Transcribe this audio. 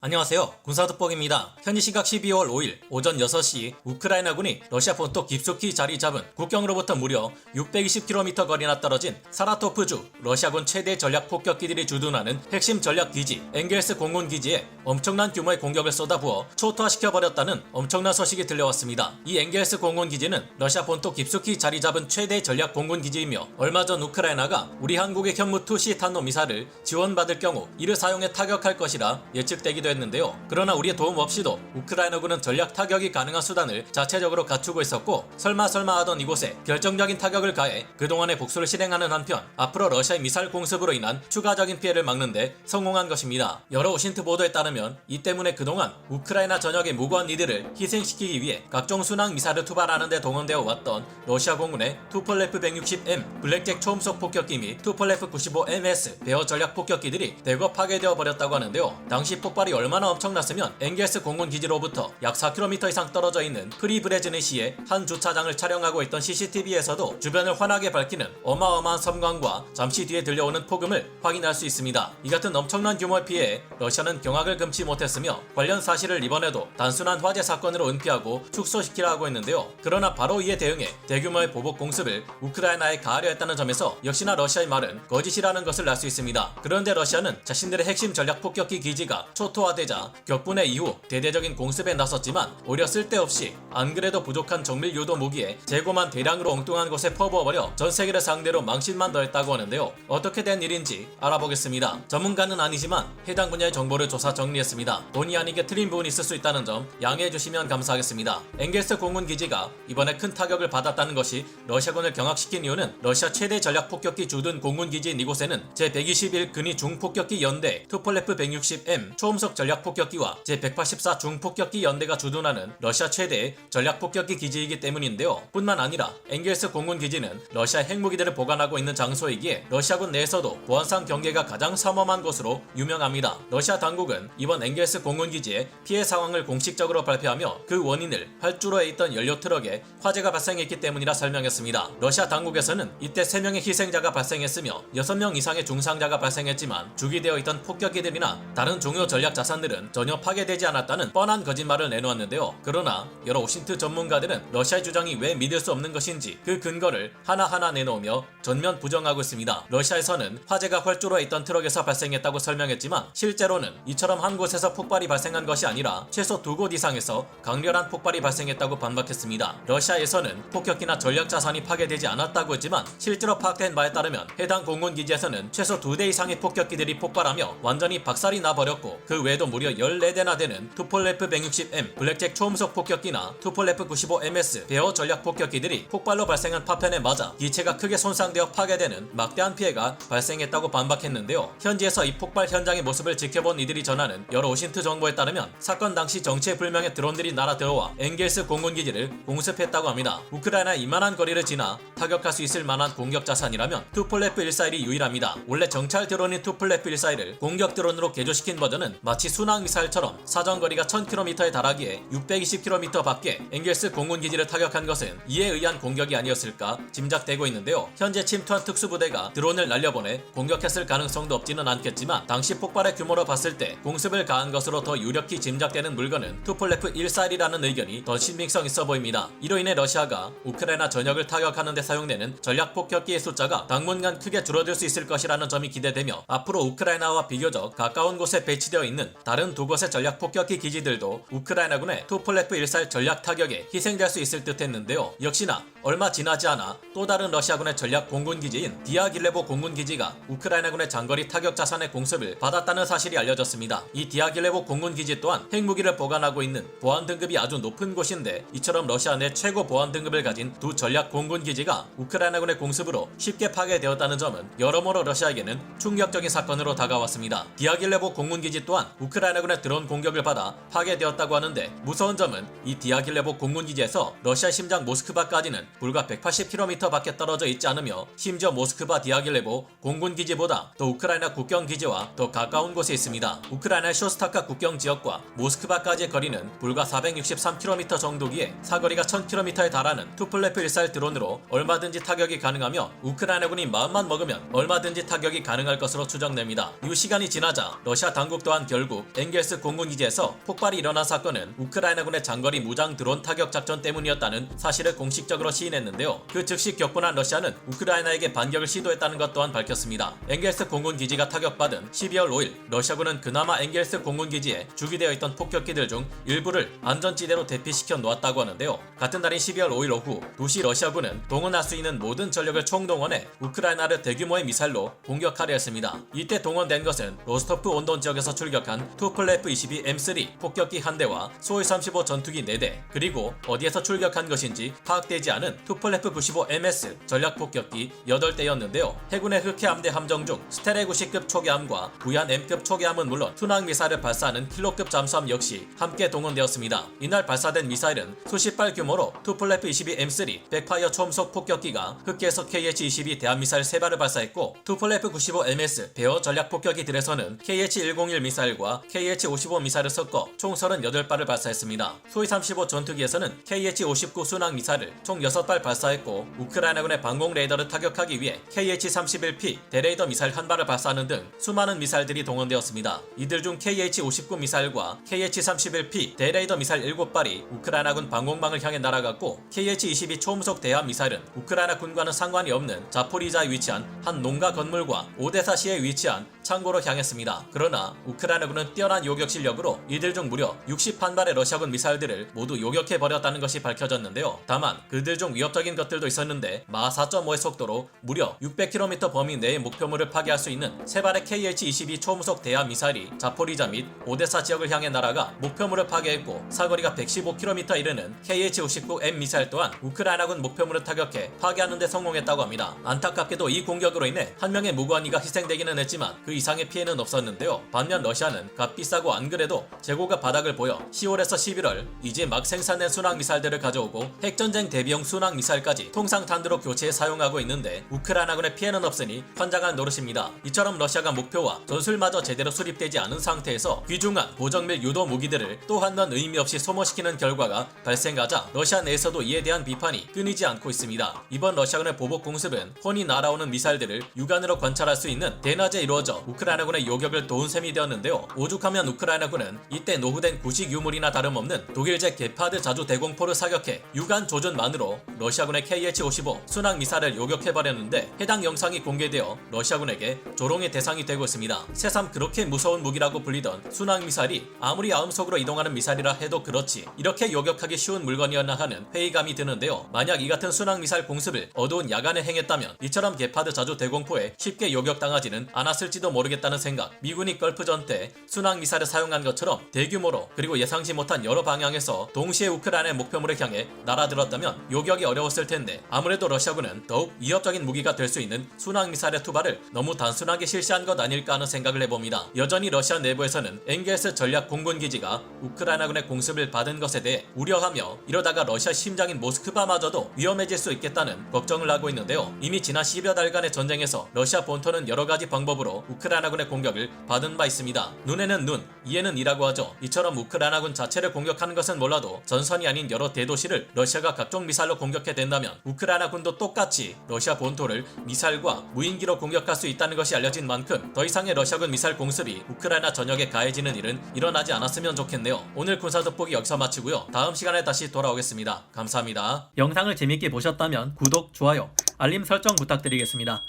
안녕하세요. 군사돋보기입니다. 현지 시각 12월 5일 오전 6시 우크라이나군이 러시아 본토 깊숙이 자리 잡은 국경으로부터 무려 620km 거리나 떨어진 사라토프주 러시아군 최대 전략 폭격기들이 주둔하는 핵심 전략 기지 엥겔스 공군 기지에 엄청난 규모의 공격을 쏟아부어 초토화시켜버렸다는 엄청난 소식이 들려왔습니다. 이 엥겔스 공군 기지는 러시아 본토 깊숙이 자리 잡은 최대 전략 공군 기지이며 얼마 전 우크라이나가 우리 한국의 현무2C 탄도미사를 지원받을 경우 이를 사용해 타격할 것이라 예측되기도 했는데요. 그러나 우리의 도움 없이도 우크라이나군은 전략 타격이 가능한 수단을 자체적으로 갖추고 있었고 설마 하던 이곳에 결정적인 타격을 가해 그동안의 복수를 실행하는 한편 앞으로 러시아의 미사일 공습으로 인한 추가적인 피해를 막는 데 성공한 것입니다. 여러 오신트 보도에 따르면 이 때문에 그동안 우크라이나 전역의 무고한 이들을 희생시키기 위해 각종 순항 미사일을 투발하는 데 동원되어 왔던 러시아 공군의 투폴레프 160M 블랙잭 초음속 폭격기 및 투폴레프 95MS 베어 전략 폭격기들이 대거 파괴되어 버렸다고 하는데요. 당시 폭발이 얼마나 엄청났으면 엥겔스 공군 기지로부터 약 4km 이상 떨어져 있는 프리브레즈네시의 한 주차장을 촬영하고 있던 CCTV에서도 주변을 환하게 밝히는 어마어마한 섬광과 잠시 뒤에 들려오는 폭음을 확인할 수 있습니다. 이 같은 엄청난 규모의 피해에 러시아는 경악을 금치 못했으며 관련 사실을 이번에도 단순한 화재 사건으로 은폐하고 축소시키려 하고 있는데요. 그러나 바로 이에 대응해 대규모의 보복 공습을 우크라이나에 가하려 했다는 점에서 역시나 러시아의 말은 거짓이라는 것을 알 수 있습니다. 그런데 러시아는 자신들의 핵심 전략 폭격기 기지가 초토화되자 격분해 이후 대대적인 공습에 나섰지만 오히려 쓸데없이 안 그래도 부족한 정밀 유도 무기에 재고만 대량으로 엉뚱한 곳에 퍼부어버려 전 세계를 상대로 망신만 더했다고 하는데요. 어떻게 된 일인지 알아보겠습니다. 전문가는 아니지만 해당 분야의 정보를 조사 정리했습니다. 본의 아니게 틀린 부분이 있을 수 있다는 점 양해해 주시면 감사하겠습니다. 엥겔스 공군 기지가 이번에 큰 타격을 받았다는 것이 러시아군을 경악시킨 이유는 러시아 최대 전략 폭격기 주둔 공군 기지인 이곳에는 제121 근위 중폭격기 연대 투폴레프 160M 초음속 전략 폭격기와 제184 중폭격기 연대가 주둔하는 러시아 최대의 전략 폭격기 기지이기 때문인데요. 뿐만 아니라 엥겔스 공군 기지는 러시아 핵무기들을 보관하고 있는 장소이기에 러시아군 내에서도 보안상 경계가 가장 삼엄한 곳으로 유명합니다. 러시아 당국은 이번 엥겔스 공군 기지의 피해 상황을 공식적으로 발표하며 그 원인을 활주로에 있던 연료 트럭에 화재가 발생했기 때문이라 설명했습니다. 러시아 당국에서는 이때 3명의 희생자가 발생했으며 6명 이상의 중상자가 발생했지만 주기되어 있던 폭격기들이나 다른 중요 전략 자산들은 전혀 파괴되지 않았다는 뻔한 거짓말을 내놓았는데요. 그러나 여러 오신트 전문가들은 러시아의 주장이 왜 믿을 수 없는 것인지 그 근거를 하나하나 내놓으며 전면 부정하고 있습니다. 러시아에서는 화재가 활주로에 있던 트럭에서 발생했다고 설명했지만 실제로는 이처럼 한 곳에서 폭발이 발생한 것이 아니라 최소 2곳 이상에서 강렬한 폭발이 발생했다고 반박했습니다. 러시아에서는 폭격기나 전략 자산이 파괴되지 않았다고 했지만 실제로 파악된 바에 따르면 해당 공군 기지에서는 최소 2대 이상의 폭격기들이 폭발하며 완전히 박살이 나버렸고 그 외에도 무려 14대나 되는 투폴레프 160M 블랙잭 초음속 폭격기나 투폴레프 95MS 베어 전략 폭격기들이 폭발로 발생한 파편에 맞아 기체가 크게 손상되어 파괴되는 막대한 피해가 발생했다고 반박했는데요. 현지에서 이 폭발 현장의 모습을 지켜본 이들이 전하는 여러 오신트 정보에 따르면 사건 당시 정체불명의 드론들이 날아들어와 엥겔스 공군 기지를 공습했다고 합니다. 우크라이나 이만한 거리를 지나 타격할 수 있을 만한 공격 자산이라면 투폴레프 141이 유일합니다. 원래 정찰 드론인 투폴레프 141을 공격 드론으로 개조시킨 버전은 마치 순항 미사일처럼 사정거리가 1000km에 달하기에 620km 밖에 엥겔스 공군 기지를 타격한 것은 이에 의한 공격이 아니었을까 짐작되고 있는데요. 현재 침투한 특수부대가 드론을 날려보내 공격했을 가능성도 없지는 않겠지만 당시 폭발의 규모로 봤을 때 공습을 가한 것으로 더 유력히 짐작되는 물건은 투폴레프 141이라는 의견이 더 신빙성 있어 보입니다. 이로 인해 러시아가 우크라이나 전역을 타격하는 데 사용되는 전략 폭격기의 숫자가 당분간 크게 줄어들 수 있을 것이라는 점이 기대되며 앞으로 우크라이나와 비교적 가까운 곳에 배치되어 있는 다른 두 곳의 전략 폭격기 기지들도 우크라이나군의 투폴레프 141 전략 타격에 희생될 수 있을 듯 했는데요. 역시나 얼마 지나지 않아 또 다른 러시아군의 전략 공군 기지인 디아길레보 공군 기지가 우크라이나군의 장거리 타격 자산의 공습을 받았다는 사실이 알려졌습니다. 이 디아길레보 공군 기지 또한 핵무기를 보관하고 있는 보안 등급이 아주 높은 곳인데 이처럼 러시아 내 최고 보안 등급을 가진 두 전략 공군 기지가 우크라이나군의 공습으로 쉽게 파괴되었다는 점은 여러모로 러시아에게는 충격적인 사건으로 다가왔습니다. 디아길레보 공군 기지 또한 우크라이나군의 드론 공격을 받아 파괴되었다고 하는데 무서운 점은 이 디아길레보 공군 기지에서 러시아 심장 모스크바까지는 불과 180km 밖에 떨어져 있지 않으며 심지어 모스크바 디아길레보 공군 기지보다 또 우크라이나 국경 기지와 더 가까운 곳에 있습니다. 우크라이나 쇼스타카 국경 지역과 모스크바까지의 거리는 불과 463km 정도기에 사거리가 1000km에 달하는 투폴레프 141 드론으로 얼마든지 타격이 가능하며 우크라이나군이 마음만 먹으면 얼마든지 타격이 가능할 것으로 추정됩니다. 이후 시간이 지나자 러시아 당국 또한 결국 결국 엥겔스 공군기지에서 폭발이 일어난 사건은 우크라이나군의 장거리 무장 드론 타격 작전 때문이었다는 사실을 공식적으로 시인했는데요. 그 즉시 격분한 러시아는 우크라이나에게 반격을 시도했다는 것 또한 밝혔습니다. 엥겔스 공군기지가 타격받은 12월 5일 러시아군은 그나마 엥겔스 공군기지에 주기되어 있던 폭격기들 중 일부를 안전지대로 대피시켜 놓았다고 하는데요. 같은 달인 12월 5일 오후 2시 러시아군은 동원할 수 있는 모든 전력을 총동원해 우크라이나를 대규모의 미사일로 공격하려 했습니다. 이때 동원된 것은 로스토프 온돈 지역에서 출격한 투플레프 22 M3 폭격기 한 대와 소위 35 전투기 4대, 그리고 어디에서 출격한 것인지 파악되지 않은 투플레프 95 MS 전략 폭격기 8대였는데요. 해군의 흑해 함대 함정 중 스테레 90급 초계함과 부얀 M급 초계함은 물론 순항 미사일을 발사하는 킬로급 잠수함 역시 함께 동원되었습니다. 이날 발사된 미사일은 수십 발 규모로 투플레프 22 M3 백파이어 초음속 폭격기가 흑해에서 KH-22 대한미사일 3발을 발사했고, 투플레프 95 MS 베어 전략 폭격기들에서는 KH-101 미사일과 KH-55 미사일을 섞어 총 38발을 발사했습니다. 소위 35 전투기에서는 KH-59 순항 미사일을 총 6발 발사했고, 우크라이나군의 방공 레이더를 타격하기 위해 KH-31P 대레이더 미사일 1발을 발사하는 등 수많은 미사일들이 동원되었습니다. 이들 중 KH-59 미사일과 KH-31P 대레이더 미사일 7발이 우크라이나군 방공망을 향해 날아갔고, KH-22 초음속 대함 미사일은 우크라이나 군과는 상관이 없는 자포리자에 위치한 한 농가 건물과 오데사시에 위치한 창고로 향했습니다. 그러나 우크라이나군은 뛰어난 요격 실력으로 이들 중 무려 61발의 러시아군 미사일들을 모두 요격해버렸다는 것이 밝혀졌는데요. 다만 그들 중 위협적인 것들도 있었는데 마 4.5의 속도로 무려 600km 범위 내의 목표물을 파괴할 수 있는 3발의 KH-22 초음속 대함 미사일이 자포리자 및 오데사 지역을 향해 날아가 목표물을 파괴했고, 사거리가 115km 이르는 KH-59M 미사일 또한 우크라이나군 목표물을 타격해 파괴하는 데 성공했다고 합니다. 안타깝게도 이 공격으로 인해 한 명의 무관이가 희생되기는 했지만 그 이상의 피해는 없었는데요. 반면 러시아는 값비싸고 안 그래도 재고가 바닥을 보여 10월에서 11월 이제 막 생산된 순항 미사일들을 가져오고 핵전쟁 대비용 순항 미사일까지 통상 탄두로 교체해 사용하고 있는데 우크라이나군의 피해는 없으니 환장한 노릇입니다. 이처럼 러시아가 목표와 전술마저 제대로 수립되지 않은 상태에서 귀중한 보정 및 유도 무기들을 또 한 번 의미 없이 소모시키는 결과가 발생하자 러시아 내에서도 이에 대한 비판이 끊이지 않고 있습니다. 이번 러시아군의 보복 공습은 혼이 날아오는 미사일들을 육안으로 관찰할 수 있는 대낮에 이루어져 우크라이나군의 요격을 도운 셈이 되었는데요. 오죽하면 우크라이나군은 이때 노후된 구식 유물이나 다름없는 독일제 게파드 자주 대공포를 사격해 육안 조준만으로 러시아군의 KH-55 순항 미사일을 요격해버렸는데, 해당 영상이 공개되어 러시아군에게 조롱의 대상이 되고 있습니다. 새삼 그렇게 무서운 무기라고 불리던 순항 미사일이 아무리 아음속으로 이동하는 미사일이라 해도 그렇지 이렇게 요격하기 쉬운 물건이었나 하는 회의감이 드는데요. 만약 이 같은 순항 미사일 공습을 어두운 야간에 행했다면 이처럼 게파드 자주 대공포에 쉽게 요격당하지는 않았을지도 모르겠다는 생각. 미군이 걸프전 때 순항 미사일을 사용한 것처럼 대규모로 그리고 예상치 못한 여러 방향에서 동시에 우크라이나의 목표물을 향해 날아들었다면 요격이 어려웠을 텐데, 아무래도 러시아군은 더욱 위협적인 무기가 될 수 있는 순항 미사일의 투발을 너무 단순하게 실시한 것 아닐까 하는 생각을 해봅니다. 여전히 러시아 내부에서는 엥겔스 전략 공군기지가 우크라이나군의 공습을 받은 것에 대해 우려하며, 이러다가 러시아 심장인 모스크바마저도 위험해질 수 있겠다는 걱정을 하고 있는데요. 이미 지난 10여 달간의 전쟁에서 러시아 본토는 여러 가지 방법으로 우크라이나군의 공격을 받은 바 있습니다. 눈에는 눈, 이에는 이라고 하죠. 이처럼 우크라이나군 자체를 공격하는 것은 몰라도 전선이 아닌 여러 대도시를 러시아가 각종 미사일로 공격해 댄다면 우크라이나군도 똑같이 러시아 본토를 미사일과 무인기로 공격할 수 있다는 것이 알려진 만큼 더 이상의 러시아군 미사일 공습이 우크라이나 전역에 가해지는 일은 일어나지 않았으면 좋겠네요. 오늘 군사 돋보기 여기서 마치고요. 다음 시간에 다시 돌아오겠습니다. 감사합니다. 영상을 재밌게 보셨다면 구독, 좋아요, 알림 설정 부탁드리겠습니다.